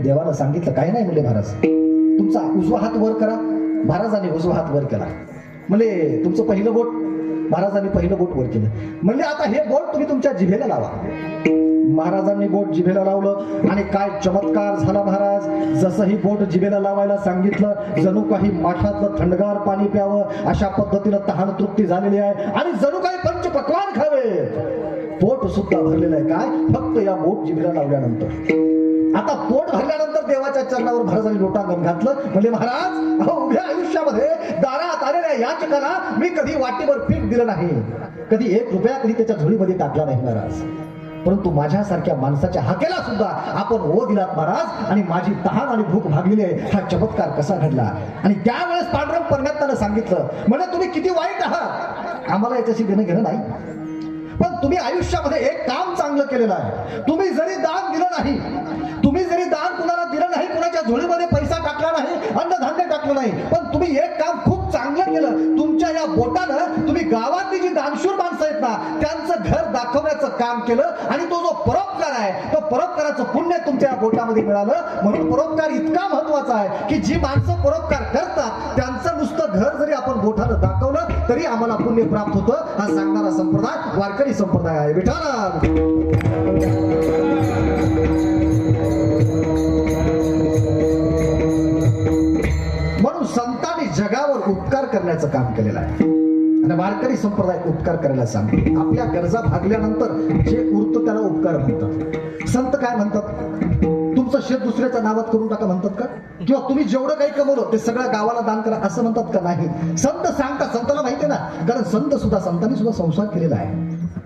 देवानं सांगितलं काय नाही म्हणले महाराज, तुमचा उजवा हात वर करा. महाराजांनी उजवा हात वर केला. म्हणले तुमचं पहिलं बोट, महाराजांनी पहिलं बोट वर केलं. म्हणले आता हे बोट तुम्ही तुमच्या जिभेला लावा. महाराजांनी बोट जिभेला लावलं आणि काय चमत्कार झाला महाराज. जसं ही बोट जिभेला लावायला सांगितलं जणू काही माठातलं थंडगार पाणी प्यावं अशा पद्धतीनं तहान तृप्ती झालेली आहे आणि जणू काही पंचपक्वान्न खावे. पोट सुद्धा भरलेलं आहे. काय फक्त या बोट जिभेला लावल्यानंतर. आता पोट भरल्यानंतर देवाच्या चरणावर महाराजांनी लोटांगण घातलं. म्हणजे महाराज अहो उभ्या आयुष्यामध्ये दारात आलेल्या याचकाला मी कधी वाटेवर पीठ दिलं नाही, कधी 1 रुपया कधी त्याच्या झोळीमध्ये टाकला नाही महाराज. परंतु माझ्यासारख्या माणसाच्या हाकेला सुद्धा आपण ओ दिलात महाराज आणि माझी तहान आणि भूक भागलेली आहे. हा चमत्कार कसा घडला. आणि त्यावेळेस पांडुरंग परमात्म्यानं सांगितलं म्हणजे तुम्ही किती वाईट आहात आम्हाला याच्याशी देणं घेणं नाही, पण तुम्ही आयुष्यामध्ये एक काम चांगलं केलेलं आहे. तुम्ही जरी दान दिलं नाही, तुम्ही जरी दान कुणाला दिलं नाही, कुणाच्या झोळीमध्ये पैसा टाकला नाही, अन्नधान्य टाकलं नाही, पण तुम्ही एक काम खूप चांगलं केलं. तुमच्या या बोटानं तुम्ही गावातली जी दानशूर माणसं आहेत ना त्यांचं घर दाखवण्याचं काम केलं आणि तो जो परोपकार आहे तो परोपकाराचं पुण्य तुमच्या या बोटामध्ये मिळालं. म्हणून परोपकार इतका महत्वाचा आहे की जी माणसं परोपकार करतात त्यांचं नुसतं घर जरी आपण बोटानं दाखवलं तरी आम्हाला पुण्य प्राप्त होतं. हा सांगणारा संप्रदाय वारकरी संप्रदाय आहे. विठाला म्हणून संतांनी जगावर उपकार करण्याचं काम केलेलं आहे आणि वारकरी संप्रदाय उपकार करायला सांगतो. आपल्या गरजा भागल्यानंतर जे उरतं त्याला उपकार म्हणतात. संत काय म्हणतात, तुमचं शेत दुसऱ्याच्या नावात करून टाका म्हणतात का, किंवा तुम्ही जेवढं काही कमवलं ते सगळं गावाला दान करा असं म्हणतात का, नाही. संत सांगतात. संतांना माहिती आहे ना, कारण संतांनी सुद्धा संसार केलेला आहे.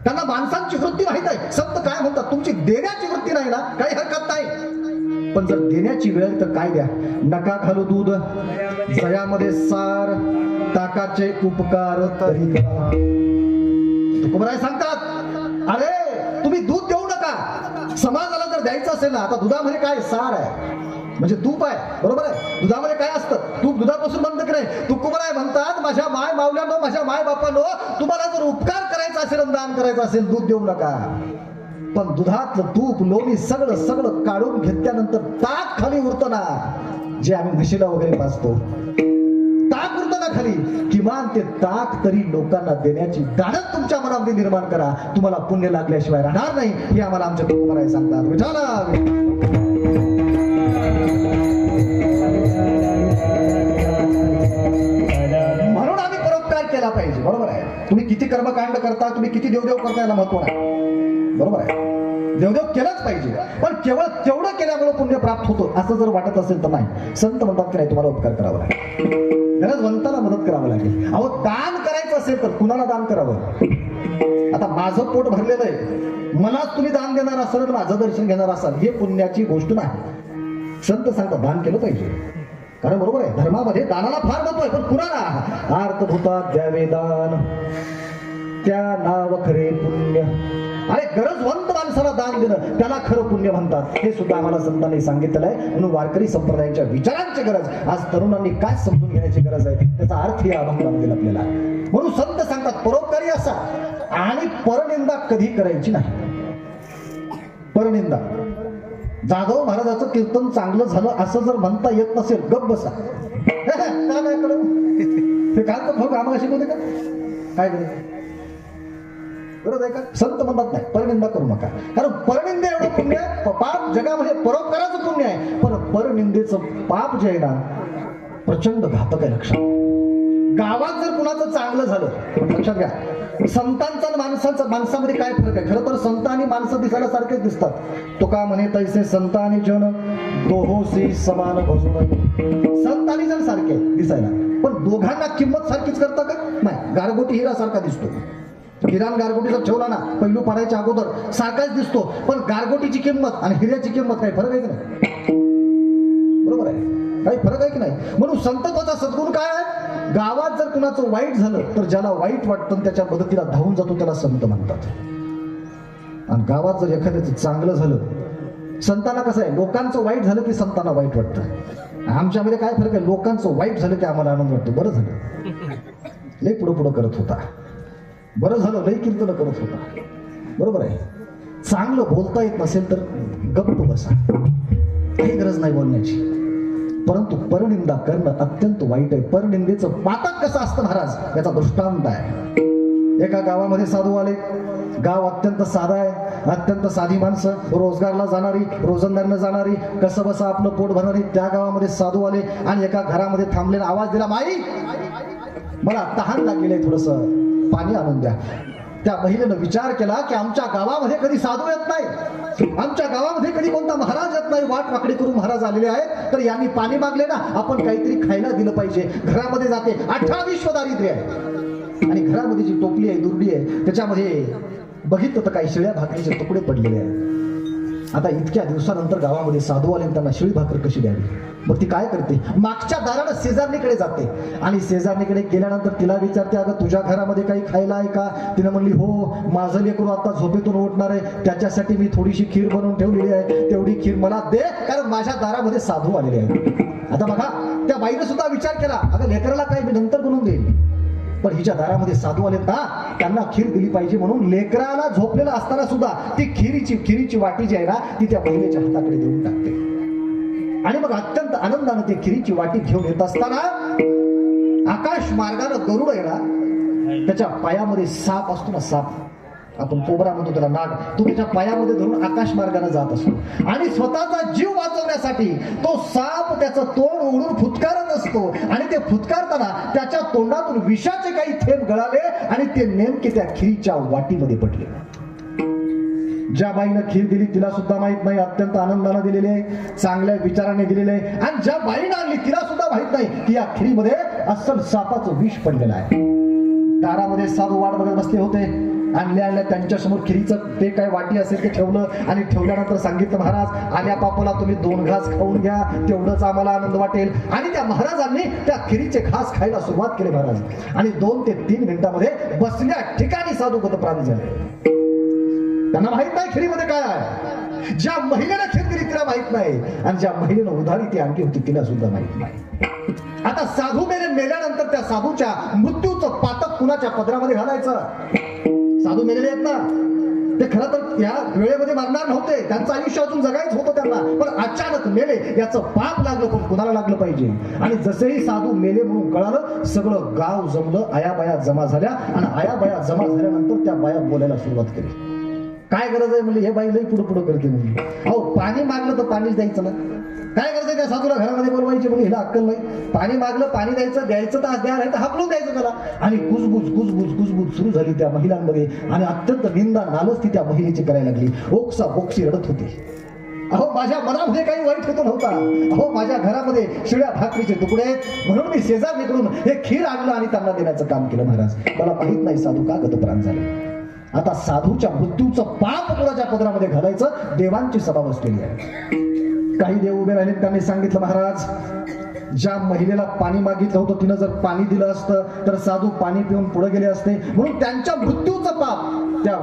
त्यांना माणसांची वृत्ती माहित आहे. संत काय म्हणतात, तुमची देण्याची वृत्ती नाही ना काही हरकत नाही, पण जर देण्याची वेळ तर काय द्या. नका घालू दूध जयामध्ये सार, ताकाचे उपकार तरी करा. तुकोबराय सांगतात अरे तुम्ही दूध देऊ नका. समाजाला जर द्यायचं असेल ना, आता दुधामध्ये काय सार आहे म्हणजे तूप आहे, बरोबर आहे. दुधामध्ये काय असतं, तूप दुधापासून बनतं की नाही. तुकोबराय म्हणतात माझ्या माय मावल्यानो, माझ्या माय बापानो, तुम्हाला जर उपकार करायचा असेल, दान करायचं असेल, दूध देऊ नका. पण दुधातलं तूप लोणी सगळं काढून घेतल्यानंतर ताक खाली उरतं ना, जे आम्ही म्हशीला वगैरे पाजतो, ताक उरतं ना खाली, किमान ते ताक तरी लोकांना देण्याची दानत तुमच्या मनामध्ये निर्माण करा. तुम्हाला पुण्य लागल्याशिवाय राहणार नाही हे आम्हाला आमच्या तुकोबराय सांगतात. विठाला म्हणून आम्ही परोपकार केला पाहिजे. बरोबर आहे. तुम्ही किती कर्मकांड करता, तुम्ही किती देवदेव करता याला महत्व नाही, बरोबर आहे. देवदेव केलंच पाहिजे, पण केवळ तेवढं केल्यामुळे पुण्य प्राप्त होतो असं जर वाटत असेल तर नाही. संत म्हणतात की नाही तुम्हाला उपकार करावा लागेल, गरजवंताला मदत करावं लागेल. अहो दान करायचं असेल तर कुणाला दान करावं. आता माझं पोट भरलेलं आहे, मलाच तुम्ही दान देणार असाल, माझं दर्शन घेणार असाल, हे पुण्याची गोष्ट नाही. संत सांगतात दान केलं पाहिजे, कारण बरोबर आहे धर्मामध्ये दानाला फार महत्व आहे. पण कुणाला अर्थभूतात द्यावे दान, त्या नाव खरे पुण्य. अरे गरजवंत माणसाला दान देणं त्याला खरं पुण्य म्हणतात. हे सुद्धा आम्हाला संतांनी सांगितलेलं आहे. म्हणून वारकरी संप्रदायाच्या विचारांची गरज, आज तरुणांनी काय समजून घेण्याची गरज आहे त्याचा अर्थ या अभंगामध्ये आपल्याला. म्हणून संत सांगतात परोपकारी असा आणि परनिंदा कधी करायची नाही. परनिंदा, जाधव महाराजाचं कीर्तन चांगलं झालं असं जर म्हणता येत नसेल गप बसा. त्याला काय करू, ते काय तर आम्हाला शिकवते का काय करू, बरोबर आहे का. संत म्हणतात नाही परनिंदा करू नका, कारण परनिंदे एवढं पुण्य पाप जगामध्ये परोपकाराचं पुण्य आहे, पण परनिंदेचं पाप जे आहे ना प्रचंड घातक आहे. लक्षात, गावात जर कुणाचं चांगलं झालं, लक्षात घ्या, संतांचा आणि माणसामध्ये काय फरक आहे. खरं तर संत आणि माणसं दिसायला सारखेच दिसतात. तुका म्हणे तैसे संत आणि जन दोहोसी समान भजून. संत आणि जन सारखे दिसायला, पण दोघांना किंमत सारखीच करता का नाही. गारगोटी हिरा सारखा दिसतो, हिरा गारगोटी जर ठेवला ना पैलू पाडायच्या अगोदर सारखाच दिसतो, पण गारगोटीची किंमत आणि हिऱ्याची किंमत काही फरक आहे की नाही, बरोबर आहे, काही फरक आहे की नाही. म्हणून संतत्वाचा सद्गुण काय आहे, गावात जर कुणाचं वाईट झालं तर ज्याला वाईट वाटतं त्याच्या मदतीला धावून जातो त्याला संत म्हणतात. आणि गावात जर एखाद्याचं चांगलं झालं, संतांना कसं आहे, लोकांचं वाईट झालं की संतांना वाईट वाटतं. आमच्यामध्ये काय फरक आहे, लोकांचं वाईट झालं की आम्हाला आनंद वाटतो. बरं झालं लई पुढं करत होता, बरं झालं लई कीर्तन करत होता, बरोबर आहे. चांगलं बोलता येत नसेल तर गप्प बसा, काही गरज नाही बोलण्याची, परंतु परनिंदा करणं अत्यंत वाईट आहे. परनिंदेचं पातक कसं असतं महाराज याचा दृष्टांत आहे. एका गावामध्ये साधू आले. गाव अत्यंत साधा आहे, अत्यंत साधी माणसं, रोजगारला जाणारी, रोजंदारीला जाणारी, कसं बसं आपलं पोट भरणारी. त्या गावामध्ये साधू आले आणि एका घरामध्ये थांबलेला आवाज दिला, माई मला तहान लागलेलं आहे, थोडस पाणी आणून द्या. त्या महिलेनं विचार केला की आमच्या गावामध्ये कधी साधू येत नाही, आमच्या गावामध्ये कधी कोणता महाराज येत नाही, वाट वाकडी करून महाराज आलेले आहेत, तर यांनी पाणी मागले ना, आपण काहीतरी खायला दिलं पाहिजे. घरामध्ये जाते, 18 विश्व दारिद्र्य आहे आणि घरामध्ये जी टोपली आहे, दुर्डी आहे, त्याच्यामध्ये बघितलं तर काही शिळ्या भाकरीचे तुकडे पडलेले आहेत. आता इतक्या दिवसानंतर गावामध्ये साधू आले, त्यांना शिळी भाकर कशी द्यावी. मग ती काय करते, मागच्या दारानं शेजारणीकडे जाते आणि शेजारणीकडे गेल्यानंतर तिला विचारते, अगं तुझ्या घरामध्ये काही खायला आहे का. तिनं म्हणली, हो माझं लेकरू आता झोपेतून उठणार आहे, त्याच्यासाठी मी थोडीशी खीर बनवून ठेवलेली आहे, तेवढी खीर मला दे, कारण माझ्या दारामध्ये साधू आलेले आहेत. आता बघा त्या बाईने सुद्धा विचार केला, अगं लेकराला काय मी नंतर बनवून देईल, पण हिच्या दारामध्ये साधू आले ना, त्यांना खीर दिली पाहिजे, म्हणून लेकराला झोपलेला असताना सुद्धा ती खिरीची वाटी जी आहे ना, ती त्या महिलेच्या हाताकडे देऊन टाकते. आणि मग अत्यंत आनंदाने ते खिरीची वाटी घेऊन येत असताना आकाश मार्गाने गरुड आहे ना, त्याच्या पायामध्ये साप असतो ना, साप आपण कोबरा म्हणतो त्याला, नाग, तो त्याच्या पायामध्ये धरून आकाश मार्गाने जात असतो आणि स्वतःचा जीव वाचवण्यासाठी तो साप त्याचं तोंड उघडून फुटकारत असतो आणि ते फुटकारताना त्याच्या तोंडातून विषाचे काही थेंब गळाले आणि ते नेमके त्या खिरीच्या वाटीमध्ये पडले. ज्या बाईनं खीर दिली तिला सुद्धा माहित नाही, अत्यंत आनंदाने दिलेले आहे, चांगल्या विचाराने दिलेले आहे, आणि ज्या बाईनं आणली तिला सुद्धा माहित नाही की या खिरीमध्ये अस्सल सापाचं विष पडलेलं आहे. दारामध्ये साधू वाट बघत बसले होते. आणल्या त्यांच्या समोर खिरीचं ते काय वाटी असेल ते ठेवलं आणि ठेवल्यानंतर सांगितलं, महाराज आल्या पापाला तुम्ही 2 घास खाऊन घ्या, तेवढंच आम्हाला आनंद वाटेल. आणि त्या महाराजांनी त्या खिरीचे घास खायला सुरुवात केली महाराज, आणि 2 ते 3 मिनिटांमध्ये बसल्या ठिकाणी साधू गतप्राणी झाले. त्यांना माहित नाही खिरीमध्ये काय आहे. ज्या महिलेनं खीर दिली तिला माहित नाही, आणि ज्या महिलेनं उधारी ती आणली होती तिला सुद्धा माहित नाही. आता साधू मेल्यानंतर त्या साधूच्या मृत्यूचं पातक कुणाच्या पदरामध्ये घालायचं. साधू मेलेले आहेत ना, ते खरं तर या वेळेमध्ये मारणार नव्हते, त्यांचं आयुष्य अजून जगायचं होतं त्यांना, पण अचानक मेले, याचं पाप लागलं, पण कुणाला लागलं पाहिजे. आणि जसेही साधू मेले म्हणून कळालं, सगळं गाव जमलं, आयाबाया जमा झाल्या, आणि आयाबाया जमा झाल्यानंतर त्या बाया बोलायला सुरुवात केली. काय गरज आहे म्हणजे, हे बाई लई पुढं पुढं करते म्हणजे, अहो पाणी मागलं तर पाणीच द्यायचं ना, काय गरज आहे त्या साधूला घरामध्ये बोलवायची, म्हणजे हिला अक्कल नाही. पाणी मागलं पाणी द्यायचं तर द्या, नाही तर हाकलून द्यायचं त्याला. आणि कुजबुज सुरू झाली त्या महिलांमध्ये, आणि अत्यंत निंदा नालस्ती त्या महिलेची करायला लागली. ओक्सा बोक्सी रडत होती. अहो माझ्या मनामध्ये काही वाईट हेतू नव्हता, अहो माझ्या घरामध्ये शिळ्या भाकरीचे तुकडे आहेत, म्हणून मी शेजारणीकडून हे खीर आणलं आणि त्यांना देण्याचं काम केलं. महाराज मला माहित नाही साधू का गतप्राण झाले. आता साधूच्या मृत्यूचं पाप कुणाच्या पदरामध्ये घालायचं, देवांची सभा बसलेली आहे. काही देव उभे राहिले, त्यांनी सांगितलं, महाराज ज्या महिलेला पाणी मागितलं होतं तिनं जर पाणी दिलं असतं तर साधू पाणी पिऊन पुढे गेले असते, म्हणून त्यांच्या मृत्यूचं पाप त्या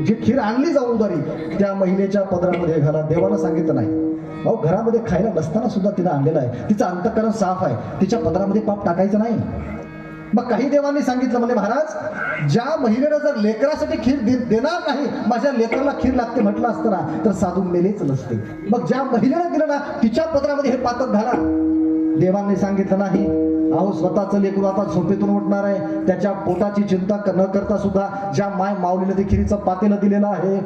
जी खीर आणली जाऊन उदारी त्या महिलेच्या पदरामध्ये घाला. देवानं सांगितलं नाही. अहो घरामध्ये खायला नसताना सुद्धा तिनं आणलेलं आहे, तिचं अंतःकरण साफ आहे, तिच्या पदरामध्ये पाप टाकायचं नाही. मग काही देवांनी सांगितलं, म्हणजे महाराज ज्या महिलेनं जर लेकरासाठी खीर देणार नाही, माझ्या लेकराला खीर लागते म्हटलं असतं ना, तर साधू मेलेच नसते. मग ज्या महिलेनं दिलं ना, तिच्या पदरामध्ये हे पातक घाला. देवांनी सांगितलं नाही. अहो स्वतःचं लेकरू आता झोपेतून उठणार आहे, त्याच्या पोटाची चिंता न करता सुद्धा ज्या माय माऊलीने ते खिरीचं पातेलं दिलेलं आहे,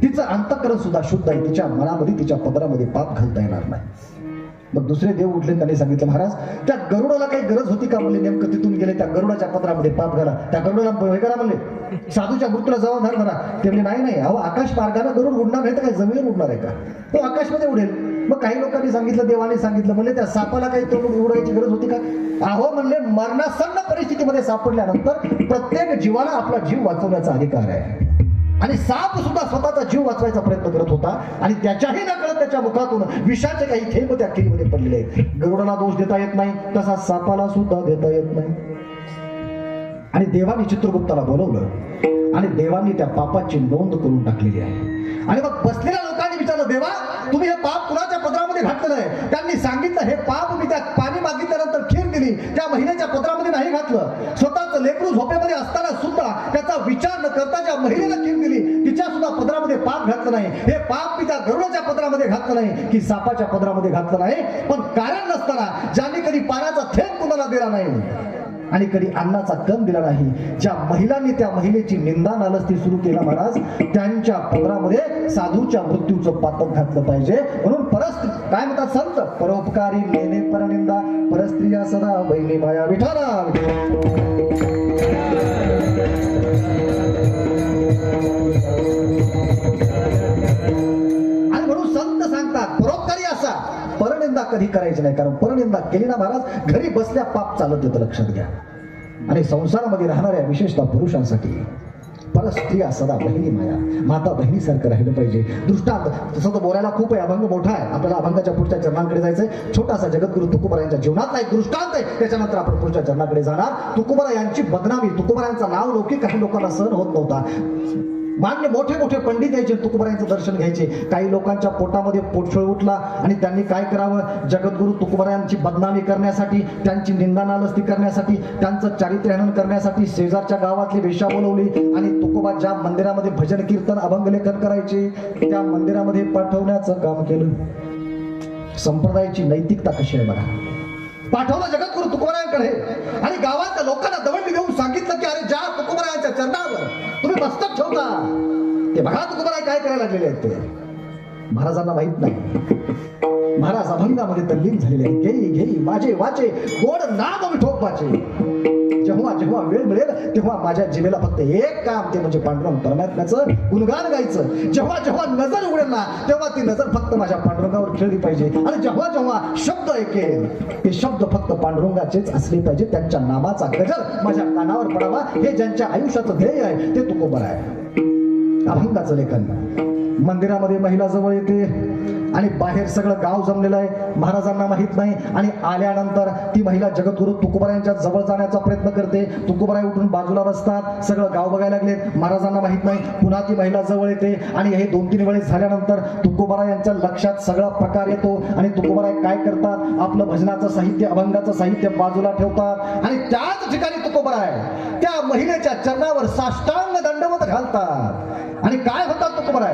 तिचं अंतःकरण सुद्धा शुद्ध आहे, तिच्या मनामध्ये तिच्या पदरामध्ये पाप घालता येणार नाही. मग दुसरे देव उठले, त्यांनी सांगितलं, महाराज त्या गरुडाला काही गरज होती का म्हणले, नेमकं तिथून गेले त्या गरुडाच्या पदरामध्ये पाप घाला, त्या गरुडाला हे करा म्हणले, साधूच्या मृत्यूला जबाबदार धरा. ते म्हणजे नाही, अहो आकाश मार्गाने गरुड उडणार नाही तर काय जमिनीवर उडणार आहे का, तो आकाशमध्ये उडेल. मग काही लोकांनी सांगितलं, देवाने सांगितलं, म्हणले त्या सापाला काही तोडून उडायची गरज होती का. अहो म्हणले मरणासन्न परिस्थितीमध्ये सापडल्यानंतर प्रत्येक जीवाला आपला जीव वाचवण्याचा अधिकार आहे, आणि साप सुद्धा स्वतःचा जीव वाचवायचा प्रयत्न करत होता, आणि त्याच्याही नकळत त्याच्या मुखातून विषाचे काही थेंब त्या खिरीमध्ये पडलेले आहेत. गरुडाला दोष देता येत नाही, तसा सापाला सुद्धा देता येत नाही. आणि देवाने चित्रगुप्ताला बोलवलं आणि देवांनी त्या पापाची नोंद करून टाकलेली आहे. आणि मग बसलेल्या लोकांनी विचारलं, देवा तुम्ही हे पाप कुणाच्या पदरामध्ये घातलेलं आहे. त्यांनी सांगितलं, हे पाप मी त्या पाणी मागितल्यानंतर खीर दिली त्या महिलेच्या पदरामध्ये नाही घातलं. स्वतःच लेकरू झोपेमध्ये असताना सुद्धा त्याचा याचा विचार न करता ज्या महिलेला कीर दिली तिच्या सुद्धा पदरामध्ये पाप घातलं नाही. हे पाप मी त्या गरुडाच्या पदरामध्ये घातलं नाही की सापाच्या पदरामध्ये घातलं नाही. पण कारण नसताना ज्यांनी कधी पाण्याचा थेंब कुणाला दिला नाही आणि कधी अन्नाचा कण दिला नाही, ज्या महिलांनी त्या महिलेची निंदा नालस्ती सुरू केला महाराज, त्यांच्या पदरामध्ये साधूच्या मृत्यूचं पातक घातलं पाहिजे. म्हणून काय म्हणतात संत, परोपकारी नेने परनिंदा, परस्त्रिया सदा बहिणी माया विठाला. आणि म्हणून संत सांगतात परोपकारी असा, परनिंदा कधी करायची नाही. कारण परनिंदा केली ना महाराज, घरी बसल्या पाप चालत येतं, लक्षात घ्या. आणि संसारामध्ये राहणाऱ्या विशेषतः पुरुषांसाठी परस्त्रिया सदा बहिणी माया, माता बहिणीसारखं राहिलं पाहिजे. दृष्टांत तसं तर बोलायला खूप आहे, अभंग मोठा आहे, आपल्याला अभंगाच्या पुढच्या चरणांकडे जायचंय. छोटासा जगद्गुरु तुकोबारायांच्या जीवनातला एक दृष्टांत आहे, त्याच्यानंतर आपण पुढच्या चरणाकडे जाणार. तुकोबारा यांची बदनामी, तुकोबारायांचा नाव लौकिक काही लोकांना सहन होत नव्हता. मान्य मोठे मोठे पंडित यायचे तुकोबारायांचं दर्शन घ्यायचे. काही लोकांच्या पोटामध्ये पोटछळ उठला आणि त्यांनी काय करावं, जगद्गुरु तुकोबारायांची बदनामी करण्यासाठी, त्यांची निंदा नालस्ती करण्यासाठी, त्यांचं चारित्र्यहनन करण्यासाठी शेजारच्या गावातली वेश्या बोलवली आणि तुकोबा ज्या मंदिरामध्ये भजन कीर्तन अभंग लेखन करायचे त्या मंदिरामध्ये पाठवण्याचं काम केलं. संप्रदायाची नैतिकता कशी आहे बघा. पाठवलं जगद्गुरु तुकोबारायांकडे आणि गावातल्या लोकांना दवंडी देऊन सांगितलं की अरे ज्या तुकोबारायांच्या चरणावर तुम्ही मस्तक ठेवता ते बघा तुकोबाराय काय करायला लागलेले आहेत ते महाराजांना माहित नाही. महाराज अभंगामध्ये तल्लीन झालेले आहेत. घेई घेई माझे वाचे गोड नाम विठोबाचे. जेव्हा जेव्हा वेळ मिळेल तेव्हा माझ्या जिभेला फक्त एक काम, ते म्हणजे पांडुरंग परमात्म्याचं गुणगान गायचं. जेव्हा जेव्हा नजर उघडेल ना तेव्हा ती नजर फक्त माझ्या पांडुरंगावर खेळली पाहिजे. आणि जेव्हा जेव्हा शब्द ऐकेल ते शब्द फक्त पांडुरंगाचेच असले पाहिजे. त्यांच्या नामाचा गजर माझ्या कानावर पडावा. हे ज्यांच्या आयुष्याचं ध्येय आहे ते तुकोबार आहे. अभंगाचं लेखन. मंदिरामध्ये महिला जवळ येते आणि बाहेर सगळं गाव जमलेलं आहे, महाराजांना माहित नाही. आणि आल्यानंतर ती महिला जगद्गुरु तुकोबारायांच्या जवळ जाण्याचा प्रयत्न करते. तुकोबाराय उठून बाजूला बसतात, सगळं गाव बघायला लागलेत, महाराजांना माहित नाही. पुन्हा ती महिला जवळ येते आणि हे 2-3 वेळेस झाल्यानंतर तुकोबाराय यांच्या लक्षात सगळा प्रकार येतो आणि तुकोबाराय काय करतात, आपलं भजनाचं साहित्य, अभंगाचं साहित्य बाजूला ठेवतात आणि त्याच ठिकाणी तुकोबाराय त्या महिलेच्या चरणावर साष्टांग दंडवत घालतात. आणि काय होतात तुकोबाराय,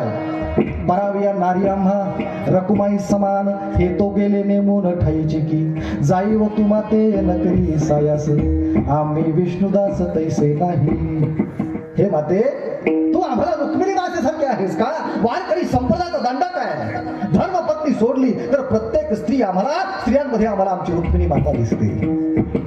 पराविया नारी आम्हा रकुमाई समान, हे तो गेले नेमून ठाईची की जाई व तुमा ते नकरी सायास, आम्ही विष्णुदास तैसे नाही. हे माते तू आम्हाला रुक्मिणीदास सारखे आहेस का? वारकरी संप्रदायाचा दंडक आहे. धर्मपत्नी सोडली तर प्रत्येक स्त्रियांमध्ये आम्हाला आमची रुक्मिणी माता दिसते.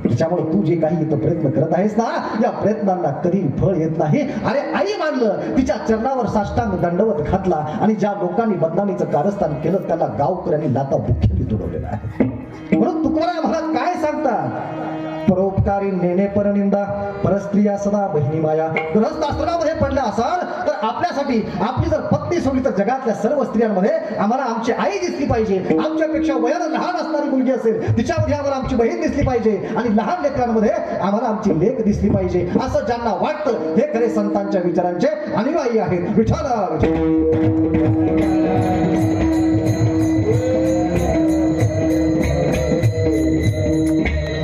त्याच्यामुळे तू जे काही इथं प्रयत्न करत आहेस ना, या प्रयत्नांना कधी फळ येत नाही. अरे आई मानलं, तिच्या चरणावर साष्टांग दंडवत घातला आणि ज्या लोकांनी बदनामीचं कारस्थान केलं त्याला गावकऱ्यांनी लाता बुक्क्यांनी तुडवलेला आहे. म्हणून तुकोबाराय महाराज काय सांगतात, परोपकारी नेणे परनिंदा, परस्त्रिया सदा बहिणी माया. गृहस्थाश्रमामध्ये पडले असाल तर आपल्यासाठी आपली जर पत्नी सोडली तर जगातल्या सर्व स्त्रियांमध्ये आम्हाला आमची आई दिसली पाहिजे. आमच्यापेक्षा वयानं लहान असणारी मुलगी असेल तिच्यामध्ये आम्हाला आमची बहीण दिसली पाहिजे आणि लहान लेकरांमध्ये आम्हाला आमची लेक दिसली पाहिजे. असं ज्यांना वाटतं हे खरे संतांच्या विचारांचे अनुयायी आहेत. विठाला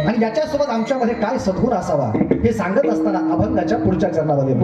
आणि याच्यासोबत आमच्यामध्ये काय सद्गुण असावा हे सांगत असताना अभंगाच्या पुढच्या चरणामध्ये